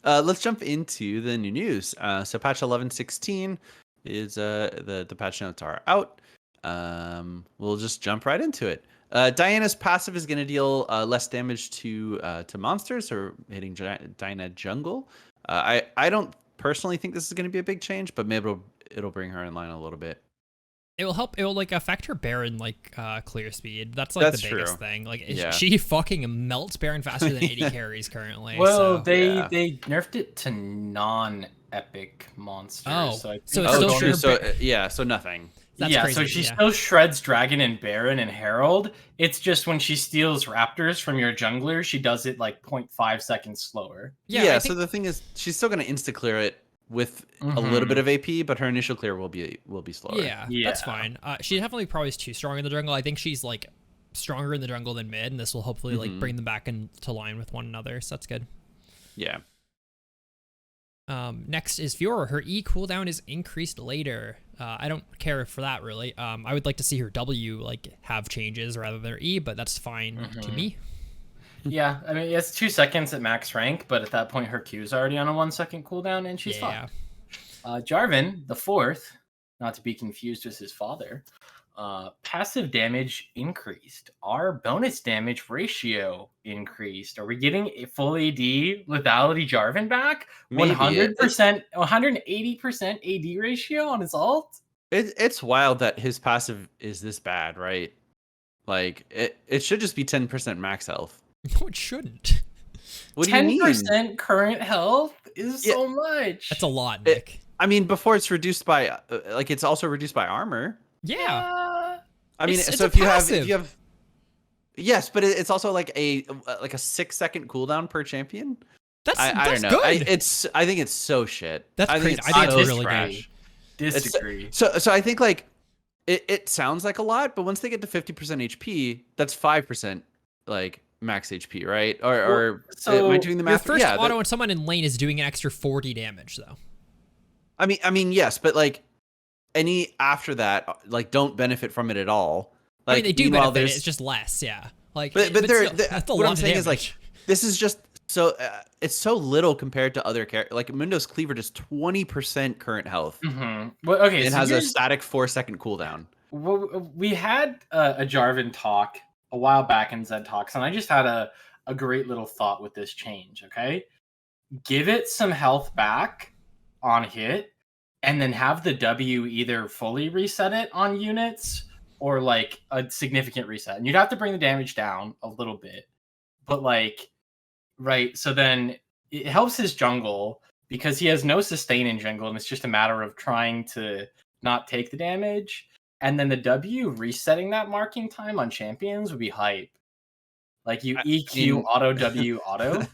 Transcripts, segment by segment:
Let's jump into the new news. So patch 11.16 is the patch notes are out. We'll just jump right into it. Diana's passive is going to deal less damage to monsters or hitting Diana jungle. I don't personally think this is going to be a big change, but maybe it'll bring her in line a little bit. It will help. It will like affect her Baron like clear speed. That's like the biggest thing. Like she fucking melts Baron faster than 80 carries currently. Well, so. they nerfed it to non-epic monsters. Oh, so it's still true. So nothing. That's crazy. So she still shreds Dragon and Baron and Herald. It's just when she steals Raptors from your jungler, she does it like 0.5 seconds slower. Yeah. So the thing is, she's still gonna insta clear it with a little bit of AP, but her initial clear will be slower. Yeah, that's fine. She definitely probably is too strong in the jungle. I think she's like stronger in the jungle than mid, and this will hopefully like bring them back into line with one another. So that's good. Yeah. Next is Fiora. Her E cooldown is increased later. I don't care for that really. I would like to see her W like have changes rather than her E, but that's fine to me. Yeah, I mean, it's 2 seconds at max rank, but at that point, her Q is already on a 1 second cooldown, and she's fine. Jarvan, the fourth, not to be confused with his father, passive damage increased. Our bonus damage ratio increased. Are we getting a full AD lethality Jarvan back? 100%, 180% AD ratio on his ult? It's wild that his passive is this bad, right? Like, it should just be 10% max health. No, it shouldn't. What do you mean? 10% current health is so much. That's a lot, Nick. I mean, before it's reduced by, it's also reduced by armor. Yeah. I mean, it's so if you have, yes, but it's also like a 6 second cooldown per champion. I don't know. Good. I think it's so shit. That's crazy. I think it's really trash. Disagree. So I think like it sounds like a lot, but once they get to 50% HP, that's 5% like max HP, right? Or am I doing the math? Your first auto on someone in lane is doing an extra 40 damage though. I mean, yes, but like any after that, like don't benefit from it at all. Like, I mean, they do benefit. It's just less, yeah. Like, but that's a what lot I'm saying of is like this is just so it's so little compared to other characters. Like Mundo's Cleaver does 20% current health. Well, okay, it has a static 4 second cooldown. Well, we had a Jarvan talk a while back in Zed Talks, and I just had a great little thought with this change, okay? Give it some health back on hit, and then have the W either fully reset it on units or like a significant reset. And you'd have to bring the damage down a little bit. But like, right, so then it helps his jungle because he has no sustain in jungle, and it's just a matter of trying to not take the damage. And then the W resetting that marking time on champions would be hype. Like you EQ auto W auto.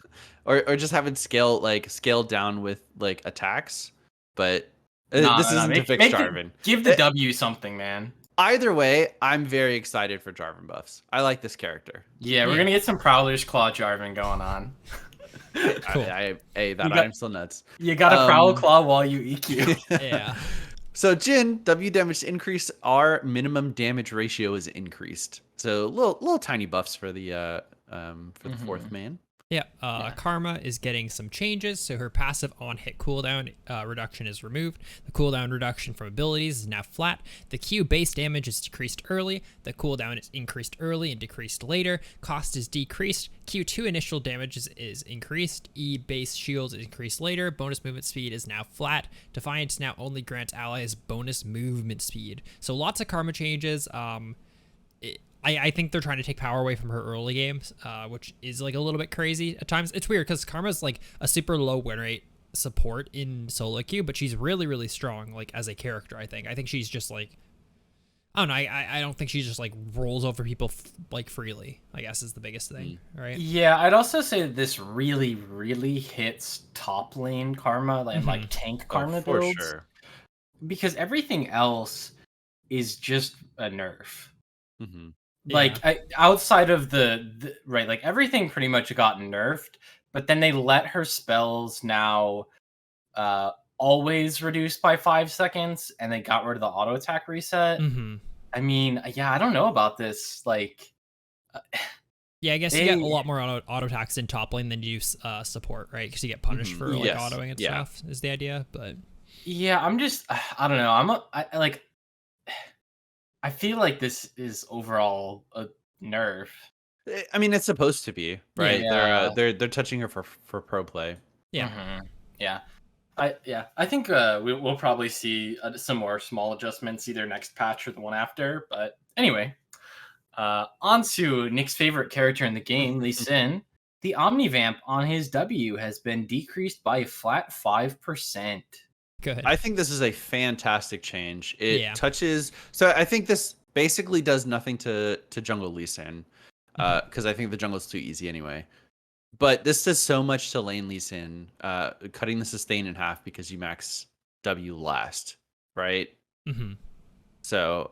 or just have it scaled down with like attacks. But this isn't to fix Jarvan. Give the W something, man. Either way, I'm very excited for Jarvan buffs. I like this character. Yeah, we're gonna get some Prowler's Claw Jarvan going on. Cool. I'm still nuts. You got a Prowl Claw while you EQ. Yeah. So Jhin, W damage increase, our minimum damage ratio is increased. So little tiny buffs for the fourth man. Yeah, Karma is getting some changes, so her passive on-hit cooldown reduction is removed. The cooldown reduction from abilities is now flat. The Q base damage is decreased early. The cooldown is increased early and decreased later. Cost is decreased. Q2 initial damage is increased. E base shield is increased later. Bonus movement speed is now flat. Defiance now only grants allies bonus movement speed. So lots of Karma changes. I think they're trying to take power away from her early games, which is like a little bit crazy at times. It's weird because Karma's like a super low win rate support in solo queue, but she's really, really strong like as a character, I think she's just like, I don't know, I don't think she just like rolls over people like freely, I guess is the biggest thing, right? Yeah, I'd also say that this really, really hits top lane Karma, like tank Karma builds. For sure. Because everything else is just a nerf. Like outside of the right, like everything pretty much got nerfed, but then they let her spells now always reduce by 5 seconds, and they got rid of the auto attack reset. I mean, yeah, I don't know about this. Like, Yeah, I guess you get a lot more auto attacks in top lane than you support, right? Because you get punished for like Yes. autoing and stuff. Is the idea, but Yeah, I'm just I don't know. I feel like this is overall a nerf. I mean, it's supposed to be, right? Yeah. They're touching her for pro play. yeah. Yeah. I think we'll probably see some more small adjustments either next patch or the one after. But anyway, on to Nick's favorite character in the game, Lee Sin. The Omnivamp on his W has been decreased by a flat 5%. Good. I think this is a fantastic change. It Yeah. touches. So I think this basically does nothing to jungle Lee Sin, because I think the jungle's too easy anyway. But this does so much to lane Lee Sin, cutting the sustain in half because you max W last, right? Mm-hmm. So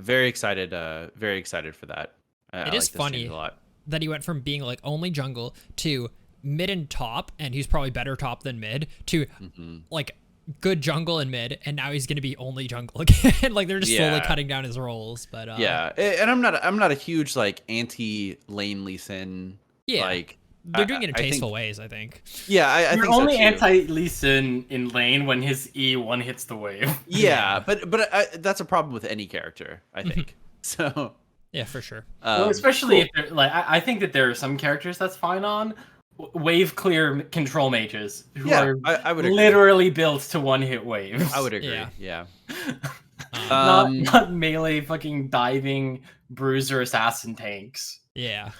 very excited for that. I It like is this funny change a lot. that he went from being like only jungle to mid and top, and he's probably better top than mid, to like good jungle and mid, and now he's gonna be only jungle again. Like they're just slowly cutting down his roles. But yeah, and I'm not a huge like anti lane Lee Sin. Yeah. Like they're doing it in I think- tasteful ways, I think. Yeah, I You're think so only too. anti-Lee Sin in lane when his E one hits the wave. Yeah, but that's a problem with any character, I think. So Yeah, for sure. Well, especially if they're, like I think that there are some characters that's fine on wave clear control mages who are I would agree. literally built to one hit waves. I would agree. Yeah. Not melee fucking diving bruiser assassin tanks. Yeah.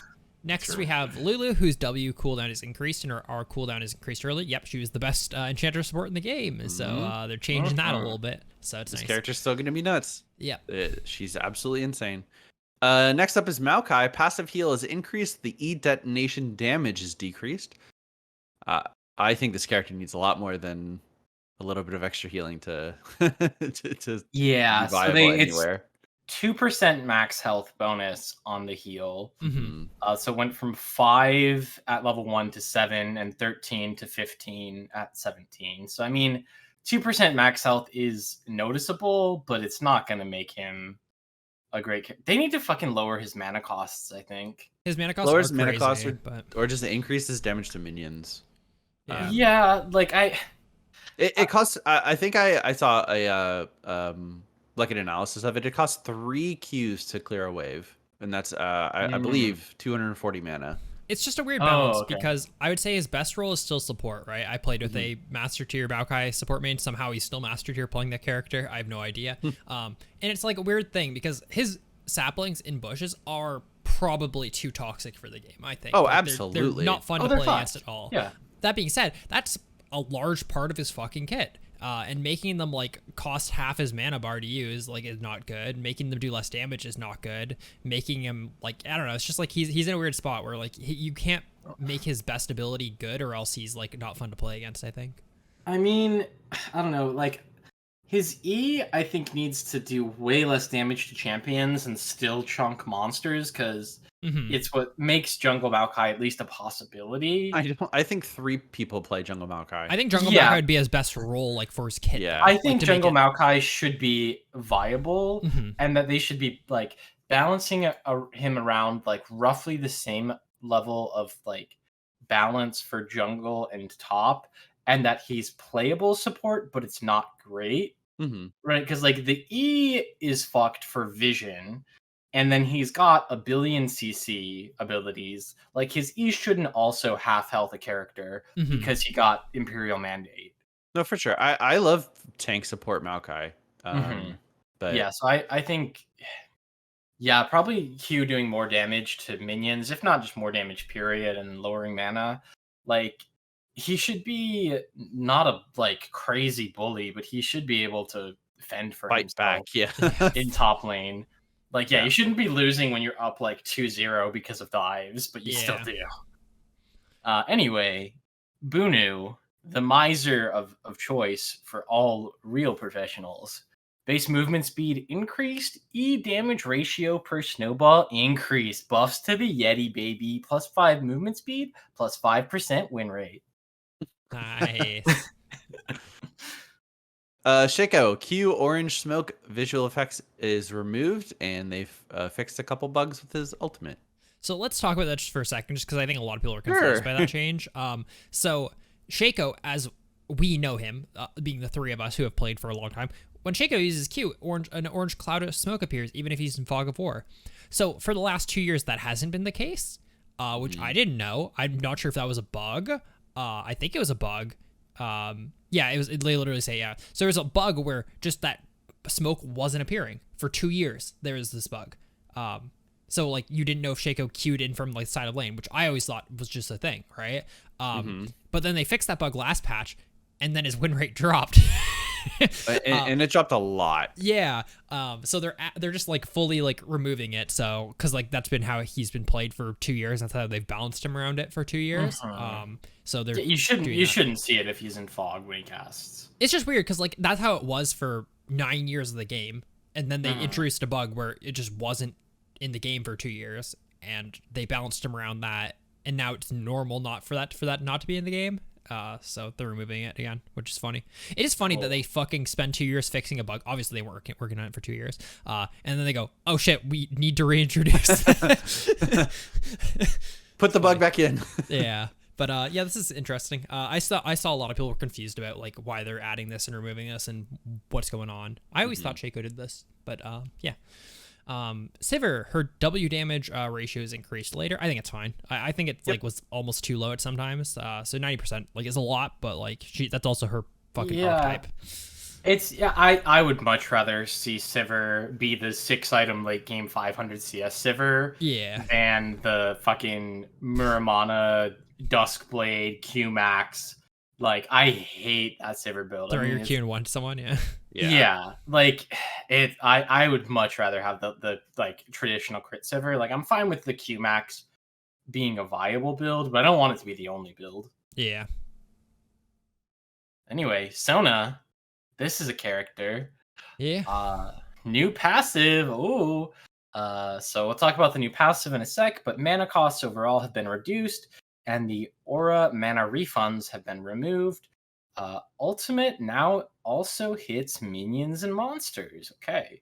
Next, we have Lulu, whose W cooldown is increased and her R cooldown is increased early. Yep, she was the best enchanter support in the game, so they're changing that a little bit. So it's This nice. character's still going to be nuts. Yeah. She's absolutely insane. Next up is Maokai. Passive heal is increased. The E detonation damage is decreased. I think this character needs a lot more than a little bit of extra healing to to Yeah, be so viable anywhere. 2% max health bonus on the heal. Mm-hmm. So it went from 5 at level 1 to 7 and 13 to 15 at 17. So I mean, 2% max health is noticeable, but it's not going to make him a great character. They need to fucking lower his mana costs, I think. His mana costs Lowers are mana crazy, costs but or just increases damage to minions. yeah. It costs. I think I saw a like an analysis of it. It costs 3 Qs to clear a wave, and that's I believe 240 mana. It's just a weird balance okay. because I would say his best role is still support, right? I played with a master tier Maokai support main. Somehow he's still master tier playing that character. I have no idea. And it's like a weird thing because his saplings in bushes are probably too toxic for the game, I think. Oh, Like, absolutely. They're not fun to they're play fun. against at all. Yeah. That being said, that's a large part of his fucking kit. And making them like cost half his mana bar to use like is not good. Making them do less damage is not good. Making him like I don't know. It's just like he's in a weird spot where like you can't make his best ability good or else he's like not fun to play against. I think. I mean, I don't know, like his E I think needs to do way less damage to champions and still chunk monsters because it's what makes Jungle Maokai at least a possibility. I think 3 people play Jungle Maokai. I think Jungle Maokai would be his best role like for his kit. Yeah. I think to Jungle make Maokai should be viable and that they should be like balancing him around like roughly the same level of like balance for jungle and top, and that he's playable support, but it's not great, right? Because like the E is fucked for vision, and then he's got a billion CC abilities. Like his E shouldn't also half health a character because he got Imperial Mandate. No, for sure. I love tank support Maokai. But Yeah, so I think, yeah, probably Q doing more damage to minions, if not just more damage, period, and lowering mana. Like, he should be not a like crazy bully, but he should be able to fend for fight himself back. Yeah. in top lane. Like, yeah, you shouldn't be losing when you're up like 2-0 because of dives, but you still do. Anyway, Bunu, the miser of choice for all real professionals. Base movement speed increased, E damage ratio per snowball increased. Buffs to the Yeti, baby. +5 movement speed, +5% win rate. Nice. Shaco, Q orange smoke visual effects is removed, and they've fixed a couple bugs with his ultimate. So let's talk about that just for a second, just because I think a lot of people are confused by that change. So Shaco, as we know him, being the three of us who have played for a long time, when Shaco uses Q, an orange cloud of smoke appears, even if he's in Fog of War. So for the last 2 years, that hasn't been the case, which I didn't know. I'm not sure if that was a bug. I think it was a bug. Yeah, it was. They literally say yeah. So there was a bug where just that smoke wasn't appearing for 2 years. There was this bug. So like you didn't know if Shaco queued in from like side of lane, which I always thought was just a thing, right? But then they fixed that bug last patch, and then his win rate dropped. and it dropped a lot. Yeah. So they're just like fully like removing it. So because like that's been how he's been played for 2 years. That's how they've balanced him around it for 2 years. So they're you shouldn't see it if he's in fog when he casts. It's just weird because like that's how it was for 9 years of the game, and then they introduced a bug where it just wasn't in the game for 2 years, and they balanced him around that, and now it's normal not for that not to be in the game. So they're removing it again, which is funny. It is funny that they fucking spend 2 years fixing a bug. Obviously, they weren't working on it for 2 years. And then they go, "Oh shit, we need to reintroduce." Put the bug back in. Yeah, but yeah, this is interesting. I saw a lot of people were confused about like why they're adding this and removing this and what's going on. I always thought Shaco did this, but yeah. Sivir, her W damage ratio is increased later. I think it's fine. I think it like was almost too low at sometimes. So 90% like is a lot, but like that's also her fucking archetype. I would much rather see Sivir be the 6-item late game 500 CS Sivir than the fucking Muramana Duskblade Q Max. Like I hate that Sivir build. Throw your Q and one to someone, Yeah, like it. I would much rather have the like traditional crit Sivir. Like I'm fine with the Q Max being a viable build, but I don't want it to be the only build. Yeah. Anyway, Sona, this is a character. Yeah. New passive. Ooh. So we'll talk about the new passive in a sec, but mana costs overall have been reduced, and the aura mana refunds have been removed. Ultimate now also hits minions and monsters. Okay.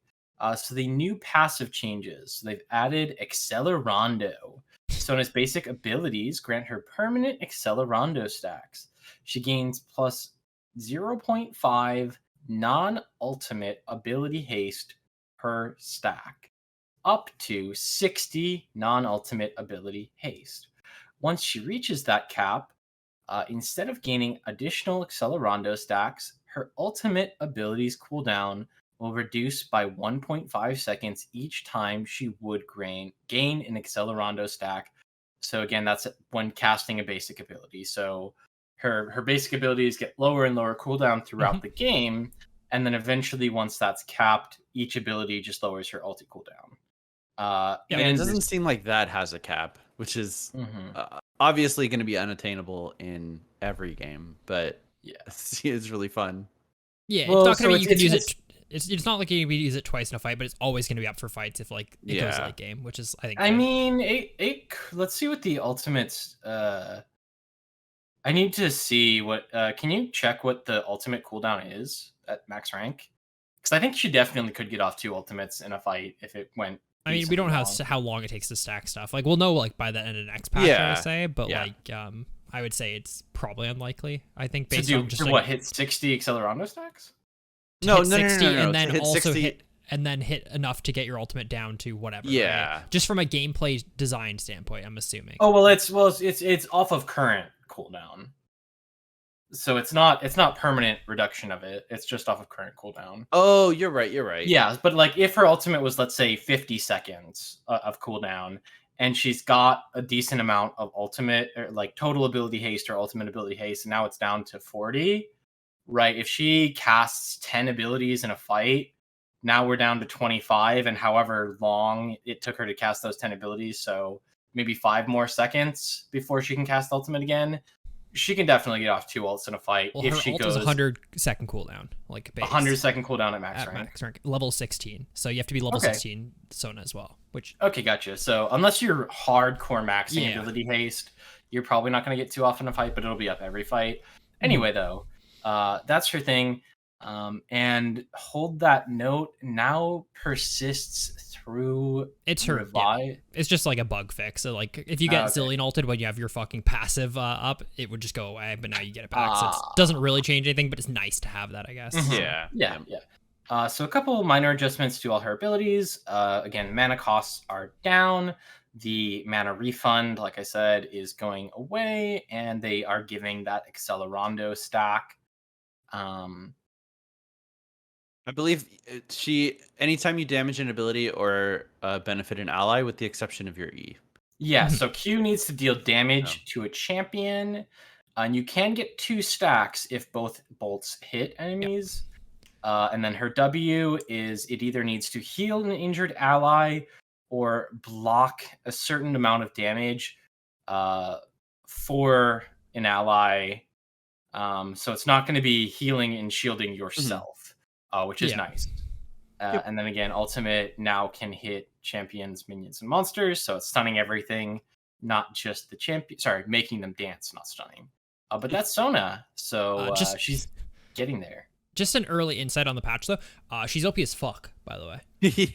So the new passive changes. So they've added Accelerando. Sona's basic abilities grant her permanent Accelerando stacks. She gains plus 0.5 non-ultimate ability haste per stack, up to 60 non-ultimate ability haste. Once she reaches that cap, instead of gaining additional Accelerando stacks, her ultimate abilities cooldown will reduce by 1.5 seconds each time she would gain an Accelerando stack. So again, that's when casting a basic ability. So her basic abilities get lower and lower cooldown throughout the game, and then eventually once that's capped, each ability just lowers her ulti cooldown. And it doesn't seem like that has a cap, which is obviously going to be unattainable in every game, but yeah, it's really fun. Yeah, it's not going to be you can use it. It's not like you can use it twice in a fight, but it's always going to be up for fights if like it goes late game, which is I think. I mean, let's see what the ultimates. I need to see what. Can you check what the ultimate cooldown is at max rank? Because I think she definitely could get off 2 ultimates in a fight if it went. I mean, we don't know how long it takes to stack stuff. Like, we'll know like by the end of the next patch, I would say. But like, I would say it's probably unlikely. I think based on just what hit 60 Accelerando stacks. No, 60 and then also hit and then hit enough to get your ultimate down to whatever. Yeah, right? Just from a gameplay design standpoint, I'm assuming. Oh well, it's off of current cooldown. So it's not permanent reduction of it. It's just off of current cooldown. Oh, you're right. Yeah, but like if her ultimate was, let's say, 50 seconds of cooldown, and she's got a decent amount of ultimate, or like total ability haste or ultimate ability haste, and now it's down to 40, right? If she casts 10 abilities in a fight, now we're down to 25, and however long it took her to cast those 10 abilities, so maybe 5 more seconds before she can cast ultimate again. She can definitely get off 2 ults in a fight if she goes. 100-second cooldown, like base. 100-second cooldown at max rank. Level 16. So you have to be level 16 Sona as well. Which gotcha. So unless you're hardcore maxing ability haste, you're probably not going to get too off in a fight, but it'll be up every fight. Anyway, though, that's her thing. And hold that note now persists through It's her. Yeah. It's just like a bug fix. So like if you get Zillion ulted when you have your fucking passive up, it would just go away. But now you get it back. So it doesn't really change anything, but it's nice to have that, I guess. Yeah. So a couple minor adjustments to all her abilities. Again, mana costs are down. The mana refund, like I said, is going away, and they are giving that Accelerando stack. I believe anytime you damage an ability or benefit an ally, with the exception of your E. Yeah, so Q needs to deal damage to a champion, and you can get 2 stacks if both bolts hit enemies. And then her W is it either needs to heal an injured ally or block a certain amount of damage for an ally. So it's not going to be healing and shielding yourself, which is nice. And then again, ultimate now can hit champions, minions, and monsters. So it's stunning everything, not just the champion. Sorry, making them dance, not stunning. But that's Sona. So she's getting there. Just an early insight on the patch, though. She's OP as fuck, by the way.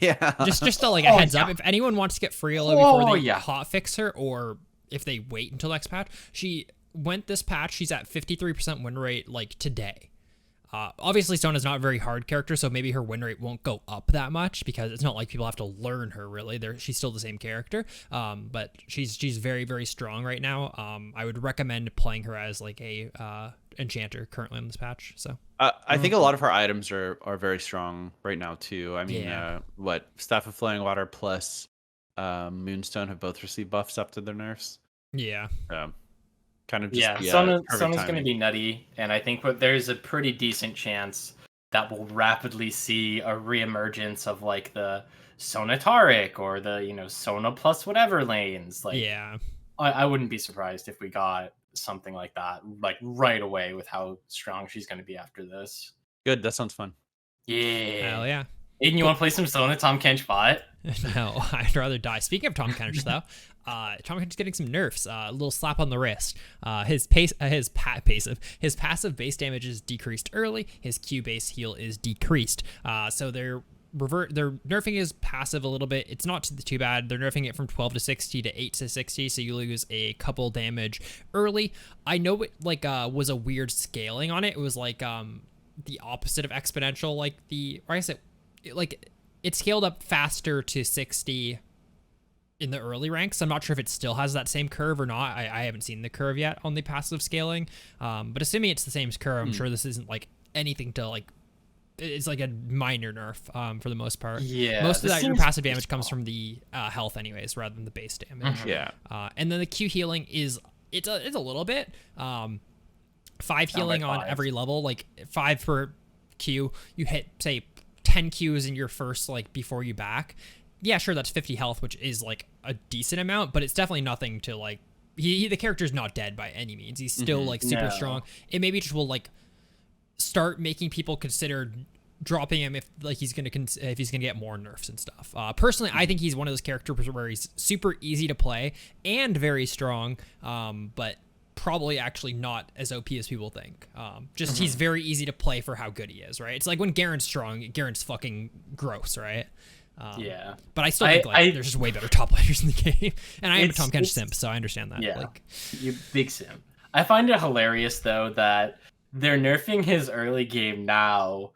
Yeah. Just a heads up. If anyone wants to get Freela before they hotfix her, or if they wait until next patch, she went this patch. She's at 53% win rate, like, today. Obviously, Sona's not a very hard character, so maybe her win rate won't go up that much because it's not like people have to learn her, really. She's still the same character, but she's very, very strong right now. I would recommend playing her as, like, a enchanter currently on this patch. So I think a lot of her items are very strong right now, too. I mean, Staff of Flowing Water plus Moonstone have both received buffs after their nerfs. Yeah. Kind of just Sona's going to be nutty, and I think there's a pretty decent chance that we'll rapidly see a reemergence of like the Sona Taric or the Sona plus whatever lanes. Like, I wouldn't be surprised if we got something like that, like right away with how strong she's going to be after this. Good, that sounds fun. Yeah, hell yeah. Aiden, you want to play some Sona Tom Kench bot? No, I'd rather die. Speaking of Tom Kench, though, Tom Kench is getting some nerfs. A little slap on the wrist. His passive base damage is decreased early. His Q base heal is decreased. So they're nerfing his passive a little bit. It's not too bad. They're nerfing it from 12 to 60 to 8 to 60, so you lose a couple damage early. I know it was a weird scaling on it. It was like the opposite of exponential, it scaled up faster to 60 in the early ranks. I'm not sure if it still has that same curve or not. I haven't seen the curve yet on the passive scaling. But assuming it's the same curve, I'm sure this isn't like anything to like. It's like a minor nerf for the most part. Yeah. Most of that your passive damage comes from the health anyways, rather than the base damage. Yeah. And then the Q healing it's a little bit. 5 healing on every level, like 5 per Q. You hit say 10 Qs in your first, like, before you back. Yeah, sure, that's 50 health, which is, like, a decent amount, but it's definitely nothing to, like... the character's not dead by any means. He's still, like, super strong. It maybe just will, like, start making people consider dropping him if he's gonna get more nerfs and stuff. Personally, I think he's one of those characters where he's super easy to play and very strong, but... probably actually not as OP as people think. He's very easy to play for how good he is, right? It's like when Garen's strong, Garen's fucking gross, right? But I still think there's just way better top laners in the game. And I am a Tom Kench simp, so I understand that. Yeah, you big simp. I find it hilarious, though, that they're nerfing his early game now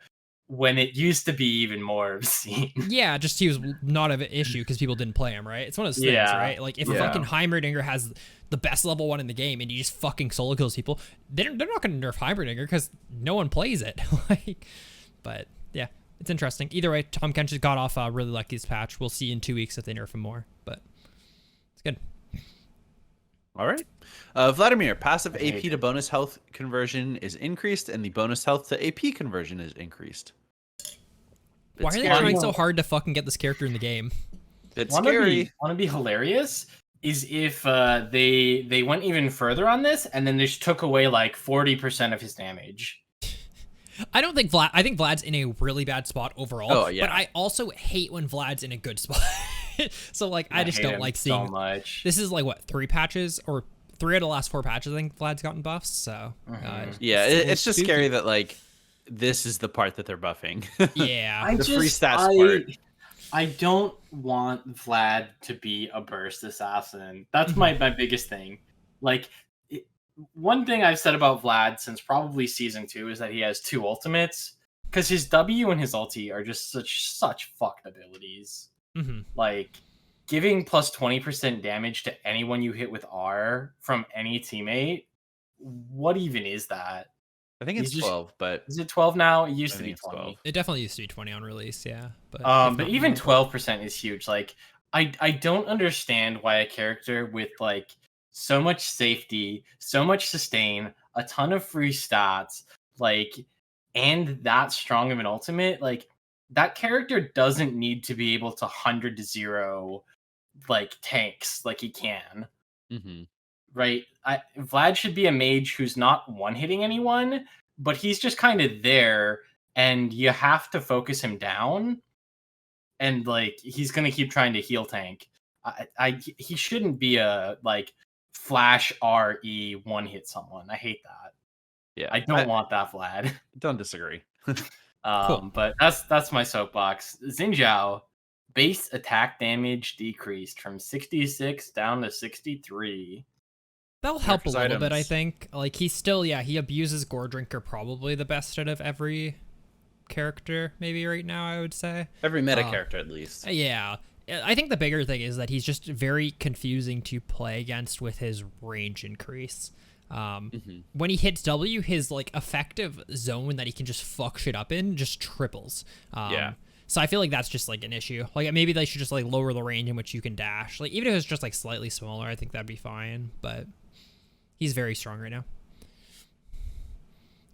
when it used to be even more obscene. Yeah, just he was not an issue because people didn't play him, right? It's one of those things, right? Like, if fucking Heimerdinger has the best level 1 in the game and he just fucking solo kills people, they're not going to nerf Heimerdinger because no one plays it. But, yeah, it's interesting. Either way, Tom Kench has got off really lucky this patch. We'll see in 2 weeks if they nerf him more, but it's good. All right. Vladimir, passive AP to bonus health conversion is increased, and the bonus health to AP conversion is increased. Why are they trying so hard to fucking get this character in the game? It's scary. Want to be hilarious? Is if they went even further on this, and then they just took away like 40% of his damage. I think Vlad's in a really bad spot overall. Oh, yeah. But I also hate when Vlad's in a good spot. So like I just don't like seeing so much. This is like what, 3 patches or 3 out of the last 4 patches I think Vlad's gotten buffs. So it's just scary that like this is the part that they're buffing. Yeah. I The free just stats part. I don't want Vlad to be a burst assassin. That's my biggest thing. Like, one thing I've said about Vlad since probably season 2 is that he has 2 ultimates, because his W and his ulti are just such fucked abilities. Like, giving plus 20% damage to anyone you hit with R from any teammate, what even is that? I think it's 12, but is it 12 now? It used I to be think it's 20. 12. It definitely used to be 20 on release, yeah. But even 12% is huge. Like, I don't understand why a character with like so much safety, so much sustain, a ton of free stats, like, and that strong of an ultimate, like, that character doesn't need to be able to 100 to 0 like tanks like he can. Right? Vlad should be a mage who's not one-hitting anyone, but he's just kind of there, and you have to focus him down, and like he's gonna keep trying to heal tank. He shouldn't be a like flash RE one-hit someone. I hate that. Yeah, I don't want that, Vlad. Don't disagree. Cool. But that's my soapbox. Xinjiao, base attack damage decreased from 66 down to 63. That'll help a Nerf's little bit, I items. think. Like, he's still, he abuses Gore Drinker probably the best out of every character, maybe right now, I would say. Every meta character, at least. Yeah. I think the bigger thing is that he's just very confusing to play against with his range increase. When he hits W, his like effective zone that he can just fuck shit up in just triples. So I feel like that's just like an issue. Like, maybe they should just like lower the range in which you can dash. Like, even if it's just like slightly smaller, I think that'd be fine. But he's very strong right now.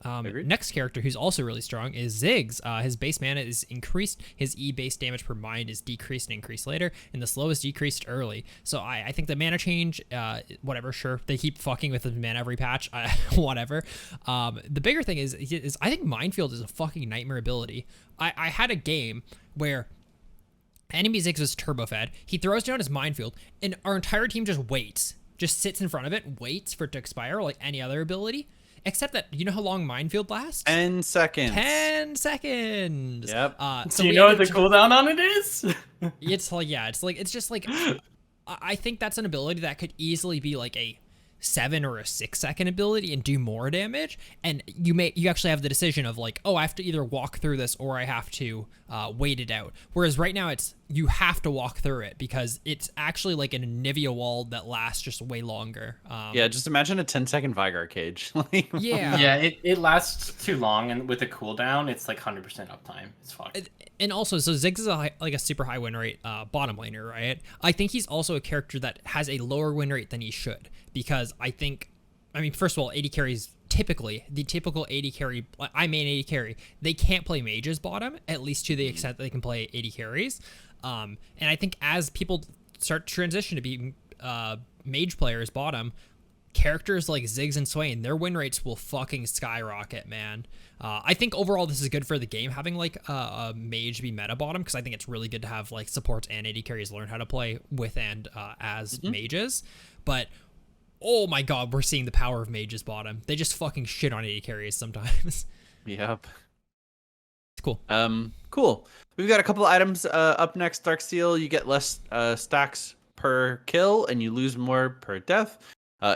Next character who's also really strong is Ziggs. His base mana is increased. His E base damage per mind is decreased and increased later, and the slow is decreased early. So I think the mana change, whatever, sure. They keep fucking with the mana every patch, whatever. The bigger thing is I think Minefield is a fucking nightmare ability. I had a game where enemy Ziggs was turbo fed. He throws down his Minefield, and our entire team just waits. Just sits in front of it, waits for it to expire like any other ability. Except that, you know how long Minefield lasts? 10 seconds. 10 seconds. Yep. So do you know what the cooldown on it is? It's just like, I think that's an ability that could easily be like a 7 or a 6 second ability and do more damage. And you actually have the decision of like, oh, I have to either walk through this or I have to wait it out. Whereas right now you have to walk through it because it's actually like an Nivea wall that lasts just way longer. Just imagine a 10-second Vigar cage. Yeah, it lasts too long, and with a cooldown, it's like 100% uptime. It's fucked. And also, so Ziggs is a super high win rate bottom laner, right? I think he's also a character that has a lower win rate than he should, because first of all, AD carries typically, the typical AD carry, I main AD carry, they can't play mages bottom, at least to the extent that they can play AD carries. And I think as people start to transition to be mage players bottom, characters like Ziggs and Swain, their win rates will fucking skyrocket, man. I think overall this is good for the game, having like a mage be meta bottom, because I think it's really good to have like supports and AD carries learn how to play with and as mages. But oh my god, we're seeing the power of mages bottom. They just fucking shit on AD carries sometimes. Yep. It's cool. Cool. We've got a couple items up next. Darksteel, you get less stacks per kill, and you lose more per death.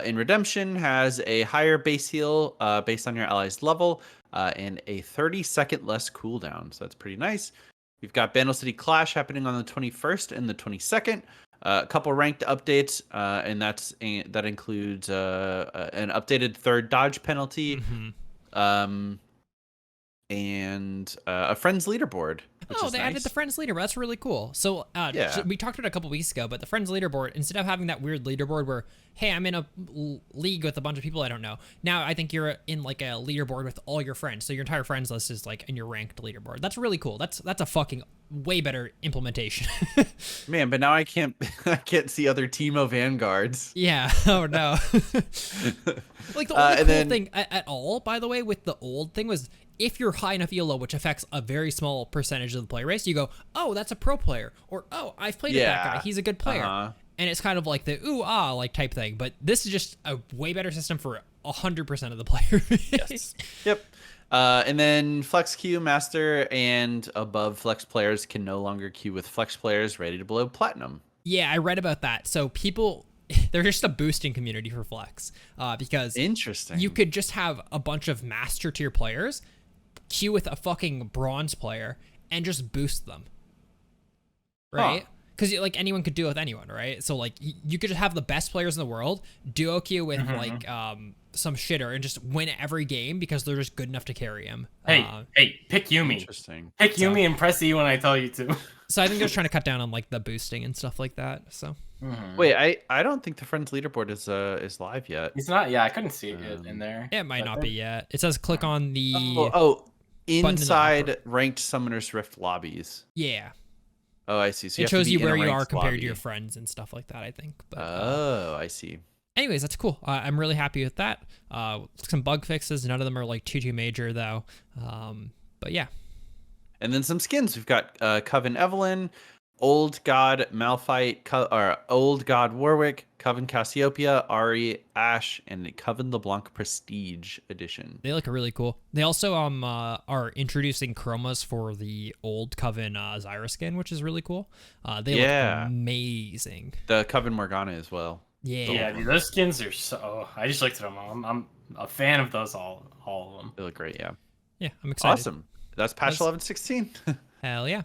In Redemption has a higher base heal based on your ally's level, and a 30-second less cooldown. So that's pretty nice. We've got Bandle City Clash happening on the 21st and the 22nd. A couple ranked updates, and that includes an updated third dodge penalty, and a friends leaderboard. Oh, they added the friends leaderboard. That's really cool. So we talked about it a couple weeks ago, but the friends leaderboard, instead of having that weird leaderboard where, hey, I'm in a league with a bunch of people I don't know, now I think you're in like a leaderboard with all your friends. So your entire friends list is like in your ranked leaderboard. That's really cool. That's a fucking way better implementation. Man, but now I can't see other Teemo Vanguards. Yeah. Oh no. Like the only cool thing at all, by the way, with the old thing was, if you're high enough ELO, which affects a very small percentage of the play race, you go, oh, that's a pro player, or oh, I've played with that guy, he's a good player. And it's kind of like the ooh ah like type thing, but this is just a way better system for 100% of the player base. Yes. Yep. And then Flex Q Master and above Flex players can no longer queue with Flex players rated below Platinum. Yeah, I read about that. So people, they're just a boosting community for Flex, because Interesting. you could just have a bunch of Master tier players queue with a fucking Bronze player and just boost them, right? Because like anyone could do it with anyone, right? So like you could just have the best players in the world duo queue with like some shitter and just win every game because they're just good enough to carry him. Hey, pick Yumi. Interesting. Pick Yumi and press E when I tell you to. So I think they're trying to cut down on like the boosting and stuff like that. So Wait, I don't think the Friends leaderboard is live yet. It's not. Yeah, I couldn't see it in there. it might not be yet. It says click on the Inside ranked Summoner's Rift lobbies. yeah. Oh, I see. So It shows you where you are ranked compared lobby. to your friends and stuff like that, I think. But, I see. anyways, that's cool. I'm really happy with that. Some bug fixes. None of them are like too major though. But yeah. And then some skins. We've got Coven Evelyn, Old God Malphite, or Old God Warwick, Coven Cassiopeia, Ari Ashe, and the Coven LeBlanc Prestige Edition. They look really cool. They also are introducing chromas for the old Coven Zyra skin, which is really cool. They look amazing. The Coven Morgana as well. Yeah, dude, those skins are so. I just looked at them. I'm a fan of those all of them. They look great. Yeah. Yeah, I'm excited. Awesome. That's patch 11.16. Hell yeah.